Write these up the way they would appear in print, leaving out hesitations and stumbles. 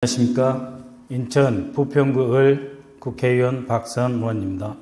안녕하십니까. 인천 부평구 을 국회의원 박선원입니다.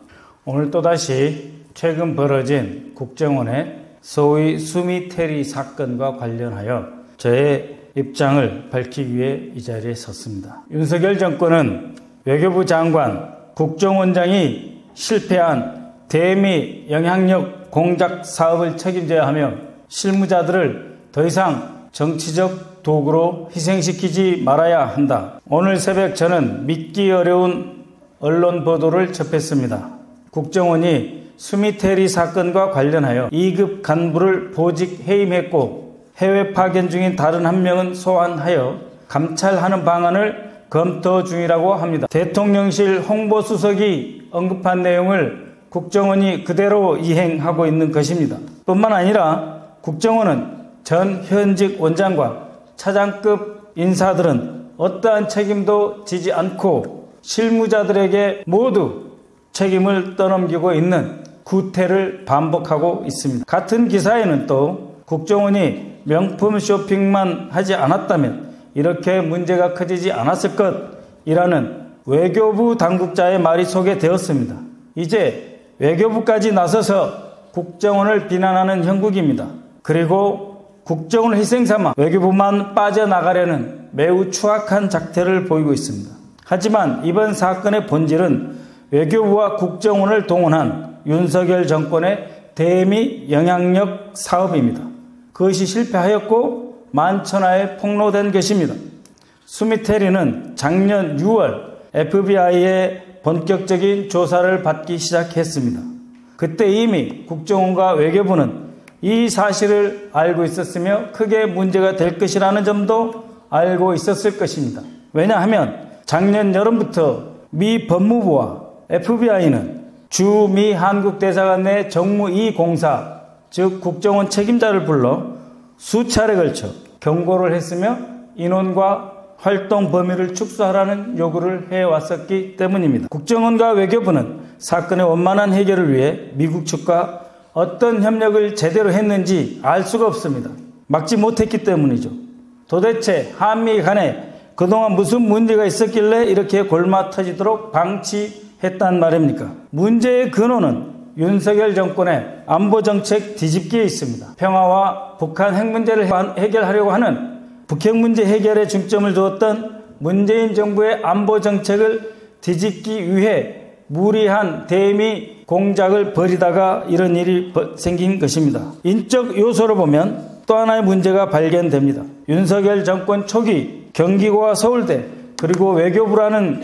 오늘 또다시 최근 벌어진 국정원의 소위 수미테리 사건과 관련하여 저의 입장을 밝히기 위해 이 자리에 섰습니다. 윤석열 정권은 외교부 장관, 국정원장이 실패한 대미 영향력 공작 사업을 책임져야 하며 실무자들을 더 이상 정치적 도구로 희생시키지 말아야 한다. 오늘 새벽 저는 믿기 어려운 언론 보도를 접했습니다. 국정원이 수미테리 사건과 관련하여 2급 간부를 보직 해임했고 해외 파견 중인 다른 한 명은 소환하여 감찰하는 방안을 검토 중이라고 합니다. 대통령실 홍보수석이 언급한 내용을 국정원이 그대로 이행하고 있는 것입니다. 뿐만 아니라 국정원은 전 현직 원장과 차장급 인사들은 어떠한 책임도 지지 않고 실무자들에게 모두 책임을 떠넘기고 있는 구태를 반복하고 있습니다. 같은 기사에는 또 국정원이 명품 쇼핑만 하지 않았다면 이렇게 문제가 커지지 않았을 것이라는 외교부 당국자의 말이 소개되었습니다. 이제 외교부까지 나서서 국정원을 비난하는 형국입니다. 그리고 국정을 희생삼아 외교부만 빠져나가려는 매우 추악한 작태를 보이고 있습니다. 하지만 이번 사건의 본질은 외교부와 국정원을 동원한 윤석열 정권의 대미 영향력 사업입니다. 그것이 실패하였고 만천하에 폭로된 것입니다. 수미테리는 작년 6월 FBI의 본격적인 조사를 받기 시작했습니다. 그때 이미 국정원과 외교부는 이 사실을 알고 있었으며 크게 문제가 될 것이라는 점도 알고 있었을 것입니다. 왜냐하면 작년 여름부터 미 법무부와 FBI는 주 미 한국 대사관 내 정무 2공사, 즉 국정원 책임자를 불러 수차례 걸쳐 경고를 했으며 인원과 활동 범위를 축소하라는 요구를 해왔었기 때문입니다. 국정원과 외교부는 사건의 원만한 해결을 위해 미국 측과 어떤 협력을 제대로 했는지 알 수가 없습니다. 막지 못했기 때문이죠. 도대체 한미 간에 그동안 무슨 문제가 있었길래 이렇게 골마 터지도록 방치했단 말입니까? 문제의 근원은 윤석열 정권의 안보정책 뒤집기에 있습니다. 평화와 북한 핵 문제를 해결하려고 하는 북핵 문제 해결에 중점을 두었던 문재인 정부의 안보정책을 뒤집기 위해 무리한 대미 공작을 벌이다가 이런 일이 생긴 것입니다. 인적 요소로 보면 또 하나의 문제가 발견됩니다. 윤석열 정권 초기 경기고와 서울대 그리고 외교부라는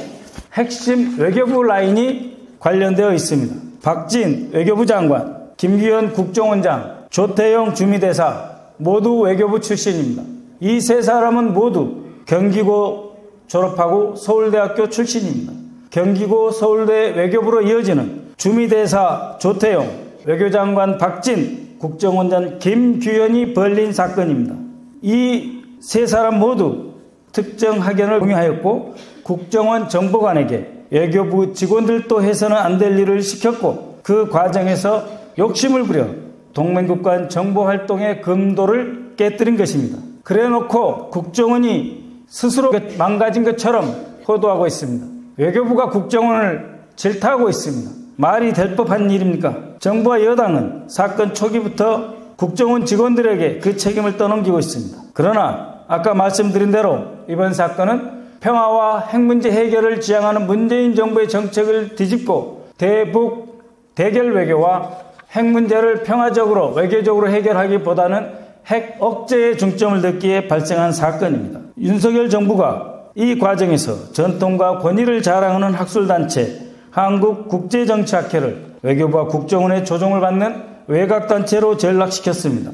핵심 외교부 라인이 관련되어 있습니다. 박진 외교부 장관, 김규현 국정원장, 조태용 주미대사 모두 외교부 출신입니다. 이 세 사람은 모두 경기고 졸업하고 서울대학교 출신입니다. 경기고 서울대 외교부로 이어지는 주미대사 조태용, 외교장관 박진, 국정원장 김규현이 벌린 사건입니다. 이 세 사람 모두 특정 학연을 공유하였고 국정원 정보관에게 외교부 직원들도 해서는 안 될 일을 시켰고 그 과정에서 욕심을 부려 동맹국 간 정보활동의 금도를 깨뜨린 것입니다. 그래놓고 국정원이 스스로 망가진 것처럼 호도하고 있습니다. 외교부가 국정원을 질타하고 있습니다. 말이 될 법한 일입니까? 정부와 여당은 사건 초기부터 국정원 직원들에게 그 책임을 떠넘기고 있습니다. 그러나 아까 말씀드린 대로 이번 사건은 평화와 핵 문제 해결을 지향하는 문재인 정부의 정책을 뒤집고 대북 대결 외교와 핵 문제를 평화적으로 외교적으로 해결하기보다는 핵 억제에 중점을 뒀기에 발생한 사건입니다. 윤석열 정부가 이 과정에서 전통과 권위를 자랑하는 학술단체 한국국제정치학회를 외교부와 국정원의 조종을 받는 외곽단체로 전락시켰습니다.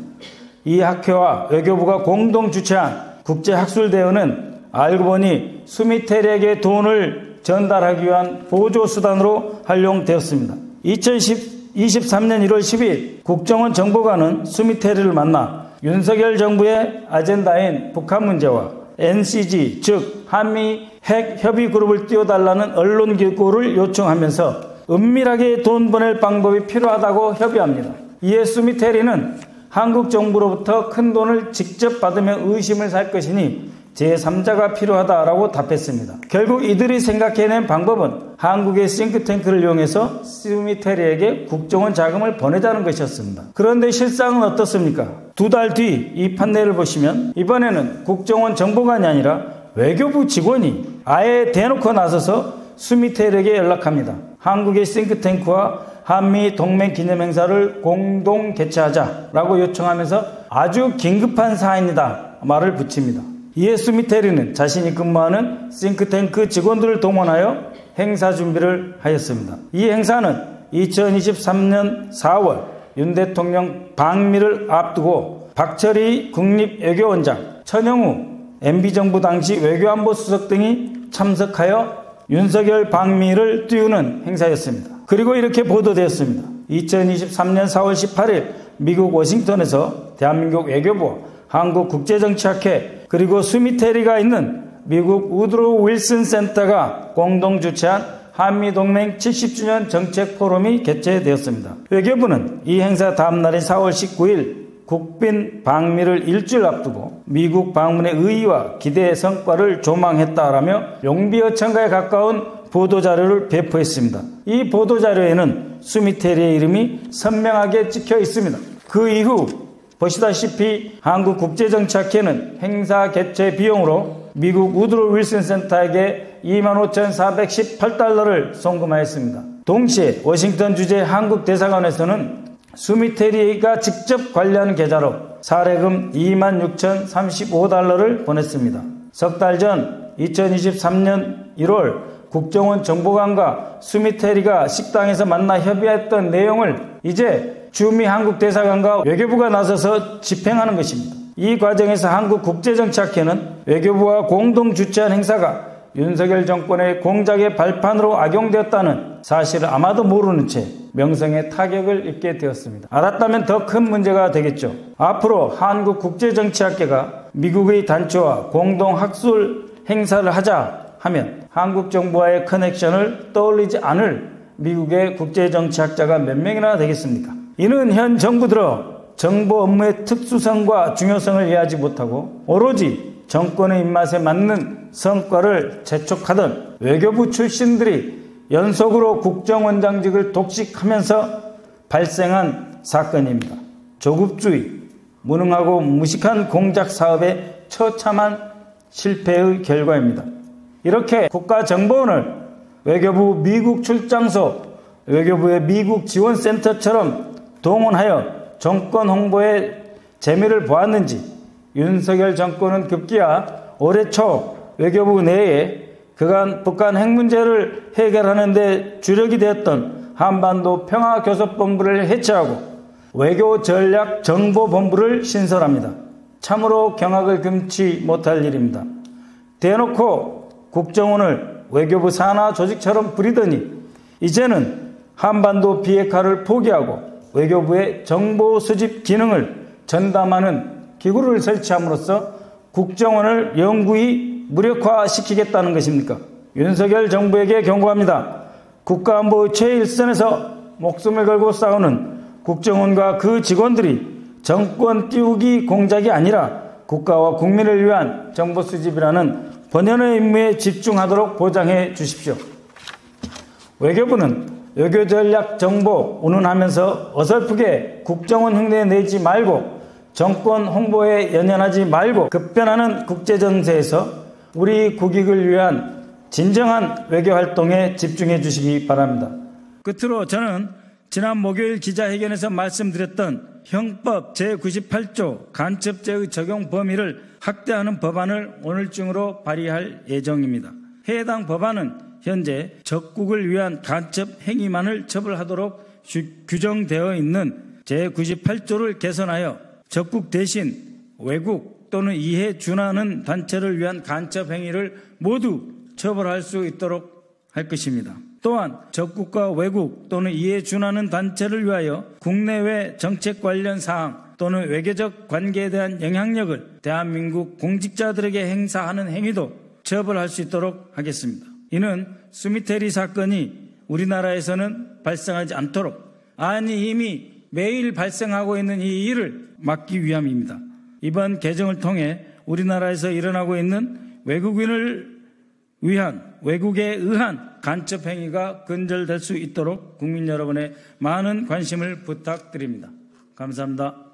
이 학회와 외교부가 공동 주최한 국제학술대회는 알고 보니 수미테리에게 돈을 전달하기 위한 보조수단으로 활용되었습니다. 2023년 1월 10일 국정원 정보관은 수미테리를 만나 윤석열 정부의 아젠다인 북한 문제와 NCG 즉 한미 핵 협의 그룹을 띄워달라는 언론 기고를 요청하면서 은밀하게 돈 보낼 방법이 필요하다고 협의합니다. 이에 수미테리는 한국 정부로부터 큰 돈을 직접 받으면 의심을 살 것이니 제3자가 필요하다라고 답했습니다. 결국 이들이 생각해낸 방법은 한국의 싱크탱크를 이용해서 스미테리에게 국정원 자금을 보내자는 것이었습니다. 그런데 실상은 어떻습니까? 2달 뒤 이 판례를 보시면 이번에는 국정원 정보관이 아니라 외교부 직원이 아예 대놓고 나서서 스미테리에게 연락합니다. 한국의 싱크탱크와 한미 동맹 기념 행사를 공동 개최하자라고 요청하면서 아주 긴급한 사안이다 말을 붙입니다. 이에 스미테리는 자신이 근무하는 싱크탱크 직원들을 동원하여 행사 준비를 하였습니다. 이 행사는 2023년 4월 윤 대통령 방미를 앞두고 박철희 국립외교원장, 천영우 MB정부 당시 외교안보수석 등이 참석하여 윤석열 방미를 띄우는 행사였습니다. 그리고 이렇게 보도되었습니다. 2023년 4월 18일 미국 워싱턴에서 대한민국 외교부와 한국국제정치학회 그리고 스미테리가 있는 미국 우드로 윌슨 센터가 공동 주최한 한미동맹 70주년 정책 포럼이 개최되었습니다. 외교부는 이 행사 다음 날인 4월 19일 국빈 방미를 일주일 앞두고 미국 방문의 의의와 기대의 성과를 조망했다라며 용비어천가에 가까운 보도자료를 배포했습니다. 이 보도자료에는 스미테리의 이름이 선명하게 찍혀 있습니다. 그 이후 보시다시피 한국국제정치학회는 행사 개최 비용으로 미국 우드로 윌슨 센터에게 25,418달러를 송금하였습니다. 동시에 워싱턴 주재 한국 대사관에서는 스미테리가 직접 관리하는 계좌로 사례금 26,035달러를 보냈습니다. 석 달 전 2023년 1월 국정원 정보관과 스미테리가 식당에서 만나 협의했던 내용을 이제 주미 한국 대사관과 외교부가 나서서 집행하는 것입니다. 이 과정에서 한국국제정치학회는 외교부와 공동 주최한 행사가 윤석열 정권의 공작의 발판으로 악용되었다는 사실을 아마도 모르는 채 명성에 타격을 입게 되었습니다. 알았다면 더 큰 문제가 되겠죠. 앞으로 한국국제정치학회가 미국의 단체와 공동 학술 행사를 하자 하면 한국 정부와의 커넥션을 떠올리지 않을 미국의 국제정치학자가 몇 명이나 되겠습니까? 이는 현 정부 들어 정보 업무의 특수성과 중요성을 이해하지 못하고 오로지 정권의 입맛에 맞는 성과를 재촉하던 외교부 출신들이 연속으로 국정원장직을 독식하면서 발생한 사건입니다. 조급주의, 무능하고 무식한 공작 사업의 처참한 실패의 결과입니다. 이렇게 국가정보원을 외교부 미국 출장소, 외교부의 미국 지원센터처럼 동원하여 정권 홍보에 재미를 보았는지 윤석열 정권은 급기야 올해 초 외교부 내에 그간 북한 핵 문제를 해결하는 데 주력이 되었던 한반도 평화교섭본부를 해체하고 외교전략정보본부를 신설합니다. 참으로 경악을 금치 못할 일입니다. 대놓고 국정원을 외교부 산하 조직처럼 부리더니 이제는 한반도 비핵화를 포기하고 외교부의 정보 수집 기능을 전담하는 기구를 설치함으로써 국정원을 영구히 무력화시키겠다는 것입니까? 윤석열 정부에게 경고합니다. 국가안보의 최일선에서 목숨을 걸고 싸우는 국정원과 그 직원들이 정권 띄우기 공작이 아니라 국가와 국민을 위한 정보 수집이라는 본연의 임무에 집중하도록 보장해 주십시오. 외교부는 외교전략 정보 운운하면서 어설프게 국정원 흉내 내지 말고 정권 홍보에 연연하지 말고 급변하는 국제정세에서 우리 국익을 위한 진정한 외교활동에 집중해 주시기 바랍니다. 끝으로 저는 지난 목요일 기자회견에서 말씀드렸던 형법 제98조 간첩죄의 적용 범위를 확대하는 법안을 오늘 중으로 발의할 예정입니다. 해당 법안은 현재 적국을 위한 간첩 행위만을 처벌하도록 규정되어 있는 제98조를 개선하여 적국 대신 외국 또는 이에 준하는 단체를 위한 간첩 행위를 모두 처벌할 수 있도록 할 것입니다. 또한 적국과 외국 또는 이에 준하는 단체를 위하여 국내외 정책 관련 사항 또는 외교적 관계에 대한 영향력을 대한민국 공직자들에게 행사하는 행위도 처벌할 수 있도록 하겠습니다. 이는 스미테리 사건이 우리나라에서는 발생하지 않도록 아니 이미 매일 발생하고 있는 이 일을 막기 위함입니다. 이번 개정을 통해 우리나라에서 일어나고 있는 외국에 의한 간첩 행위가 근절될 수 있도록 국민 여러분의 많은 관심을 부탁드립니다. 감사합니다.